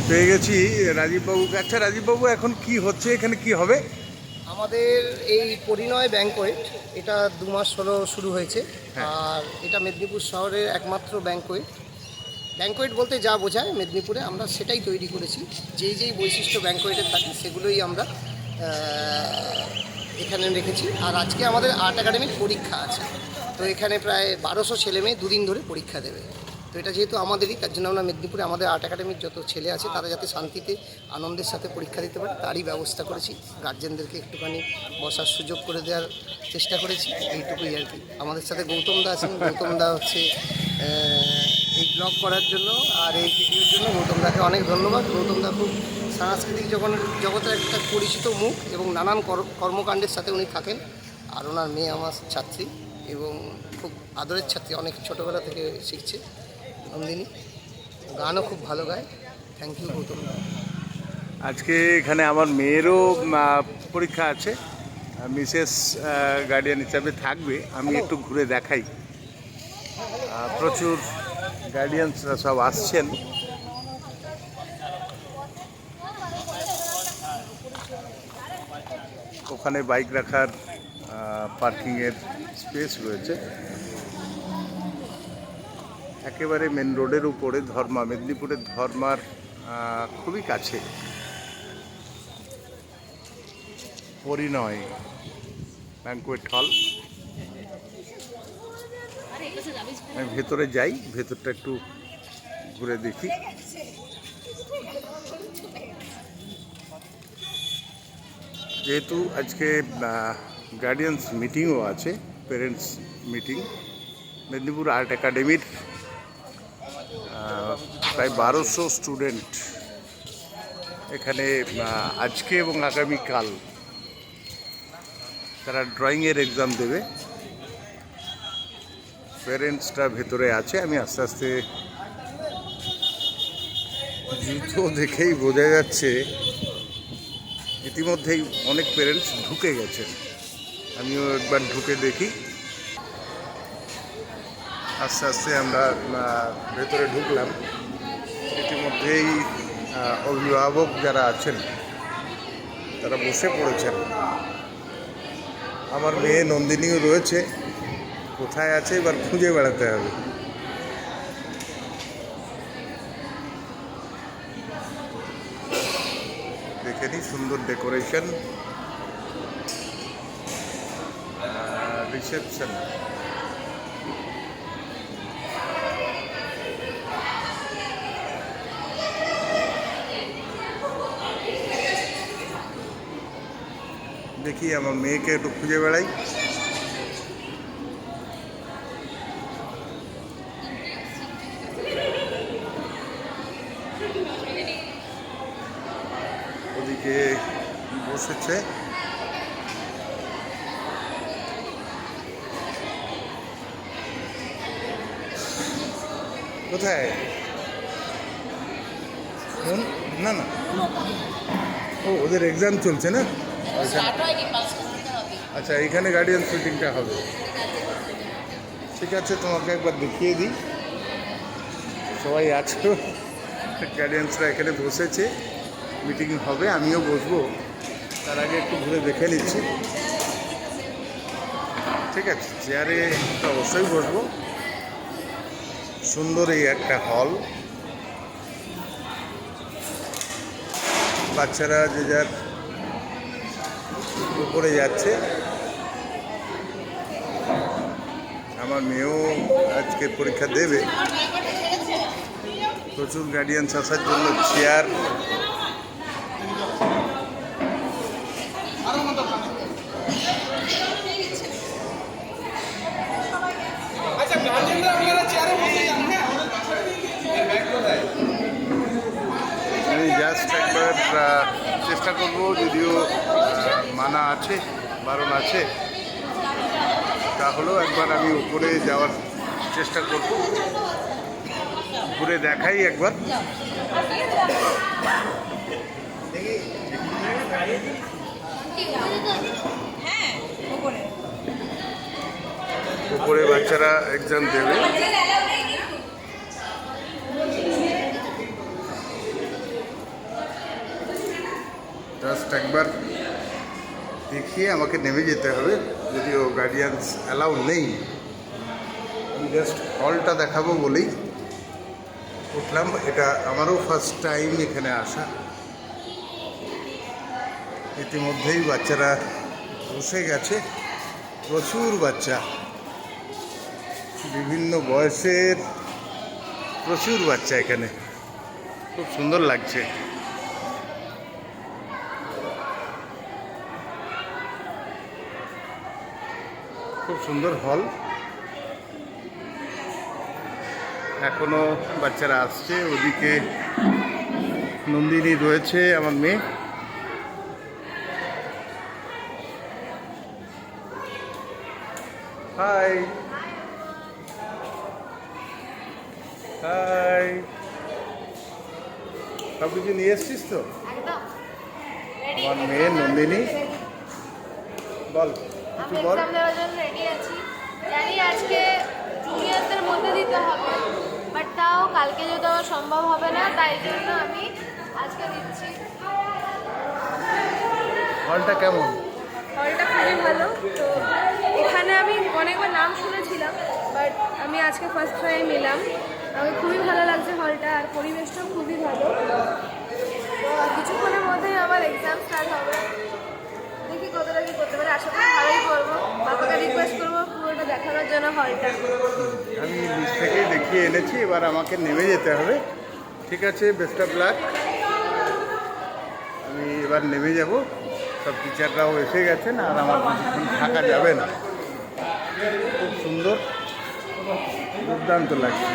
পেয়ে গেছি রাজীববাবুকে। আচ্ছা রাজীববাবু, এখন কি হচ্ছে এখানে, কি হবে? আমাদের এই পরিণয় ব্যাংকোয়েট এটা 2 মাস হলো শুরু হয়েছে। হ্যাঁ। আর এটা মেদিনীপুর শহরের একমাত্র ব্যাংকোয়েট। ব্যাংকোয়েট বলতে যা বোঝায় মেদিনীপুরে আমরা সেটাই তৈরি করেছি। যেই যেই বৈশিষ্ট্য ব্যাংকোয়েটের থাকে সেগুলোই আমরা এখানে রেখেছি। আর আজকে আমাদের আর্ট একাডেমির পরীক্ষা আছে, তো এখানে প্রায় 1200 ছেলে মেয়ে দুদিন ধরে পরীক্ষা দেবে। তো এটা যেহেতু আমাদেরই, তার জন্য আমরা মেদিনীপুরে আমাদের আর্ট একাডেমির যত ছেলে আছে তারা যাতে শান্তিতে আনন্দের সাথে পরীক্ষা দিতে পারে তারই ব্যবস্থা করেছি। গার্জেনদেরকে একটুখানি বসার সুযোগ করে দেওয়ার চেষ্টা করেছি, এইটুকুই আর কি। আমাদের সাথে গৌতম দা আছেন। গৌতম দা হচ্ছে এই ব্লগ করার জন্য আর এই ভিডিওর জন্য গৌতম দাকে অনেক ধন্যবাদ। গৌতম দা খুব সাংস্কৃতিক জগতের একটা পরিচিত মুখ এবং নানান কর্মকাণ্ডের সাথে উনি থাকেন। আর ওনার মেয়ে আমার ছাত্রী এবং খুব আদরের ছাত্রী, অনেক ছোটোবেলা থেকে শিখছে নন্দিনী। গানও খুব ভালো গায়। থ্যাংক ইউ গৌতম দা। আজকে এখানে আমার মেয়েরও পরীক্ষা আছে। মিসেস গার্ডিয়ান হিসাবে থাকবে, আমি একটু ঘুরে দেখাই। প্রচুর গার্ডিয়ানসরা সব আসছেন। ওখানে বাইক রাখার পার্কিংয়ের স্পেস রয়েছে। একেবারে মেন রোডের উপরে ধর্মা, মেদিনীপুরের ধর্মার খুবই কাছে পরিণয় ব্যাংকোয়েট হল। আমি ভেতরে যাই, ভেতরটা একটু ঘুরে দেখি। যেহেতু আজকে গার্ডিয়ানস মিটিংও আছে, পেরেন্টস মিটিং, মেদিনীপুর আর্ট একাডেমির প্রায় 1200 স্টুডেন্ট এখানে আজকে এবং আগামীকাল তারা ড্রয়িংয়ের এক্সাম দেবে। প্যারেন্টসটা ভেতরে আছে। আমি আস্তে আস্তে, জুতো দেখেই বোঝা যাচ্ছে ইতিমধ্যেই অনেক প্যারেন্টস ঢুকে গেছেন। আমিও একবার ঢুকে দেখি। আস্তে আস্তে আমরা ভেতরে ঢুকলাম। ইতিমধ্যেই অভিভাবক যারা আছেন তারা বসে পড়েছেন। আমার মেয়ে নন্দিনীও রয়েছে। কোথায় আছে এবার খুঁজে বেড়াতে হবে। দেখে নিই, সুন্দর ডেকোরেশন, রিসেপশন। দেখি আমার মেয়েকে একটু খুঁজে বেড়াই। ওদিকে বসেছে। কোথায়? না না, ও ওদের এক্সাম চলছে না। আচ্ছা, এখানে গার্ডিয়ান মিটিংটা হবে। ঠিক আছে, তোমাকে একবার দেখিয়ে দিই। সবাই আছো, গার্ডিয়ানসরা এখানে বসেছে, মিটিং হবে, আমিও বসবো। তার আগে একটু ঘুরে দেখে নিচ্ছি। ঠিক আছে, চেয়ারে তো অবশ্যই বসবো। সুন্দর এই একটা হল। বাচ্চারা যে যার উপরে যাচ্ছে। আমার মেয়েও আজকে পরীক্ষা দেবে। প্রচুর গার্ডিয়ানস আসার জন্য চেয়ার। আমি জাস্ট একবার চেষ্টা করবো, যদিও মানা আছে, বারণ আছে, তাহলেও একবার আমি উপরে যাওয়ার চেষ্টা করব। ঘুরে দেখাই একবার। উপরে বাচ্চারা এক্সাম দেবে। জাস্ট একবার দেখিয়ে আমাকে নেমে যেতে হবে, যদিও গার্ডিয়ানস অ্যালাউ নেই। আমি জাস্ট হলটা দেখাবো বলেই উঠলাম। এটা আমারও ফার্স্ট টাইম এখানে আসা। ইতিমধ্যেই বাচ্চারা বসে গেছে, প্রচুর বাচ্চা, বিভিন্ন বয়সের প্রচুর বাচ্চা এখানে, খুব সুন্দর লাগছে। খুব সুন্দর হল। এখনো বাচ্চারা আসছে। ওদিকে নন্দিনী রয়েছে, আমার মেয়ে। হাই হাই, সব কিছু নিয়ে এসছিস তো? আমার মেয়ে নন্দিনী, বল কিছু আমি বল। এক্সাম দেওয়ার জন্য রেডি আছি। জানি আজকে জুনিয়রদের মধ্যে দিতে হবে, বাট তাও কালকে যেহেতু আমার সম্ভব হবে না, তাই জন্য আমি আজকে দিচ্ছি। হলটা কেমন? হলটা খুবই ভালো। তো এখানে আমি অনেকবার নাম শুনেছিলাম, বাট আমি আজকে ফার্স্ট টাইম এলাম। আমাকে খুবই ভালো লাগছে হলটা, আর পরিবেশটাও খুবই ভালো। তো কিছুক্ষণের মধ্যেই আমার এক্সাম স্টার্ট হবে। দেখি কতটা কি করতে পারি, আশা করি ভালোই করবো। বাবাকে রিকোয়েস্ট করবো পুরোটা দেখানোর জন্য হলটা। আমি নিচ থেকেই দেখিয়ে এনেছি, এবার আমাকে নেমে যেতে হবে। ঠিক আছে, বেস্ট অফ লাক। আমি এবার নেমে যাব। সব টিচাররাও এসে গেছেন, আর আমার কিছুক্ষণ থাকা যাবে না। খুব সুন্দর, দুর্দান্ত লাগছে।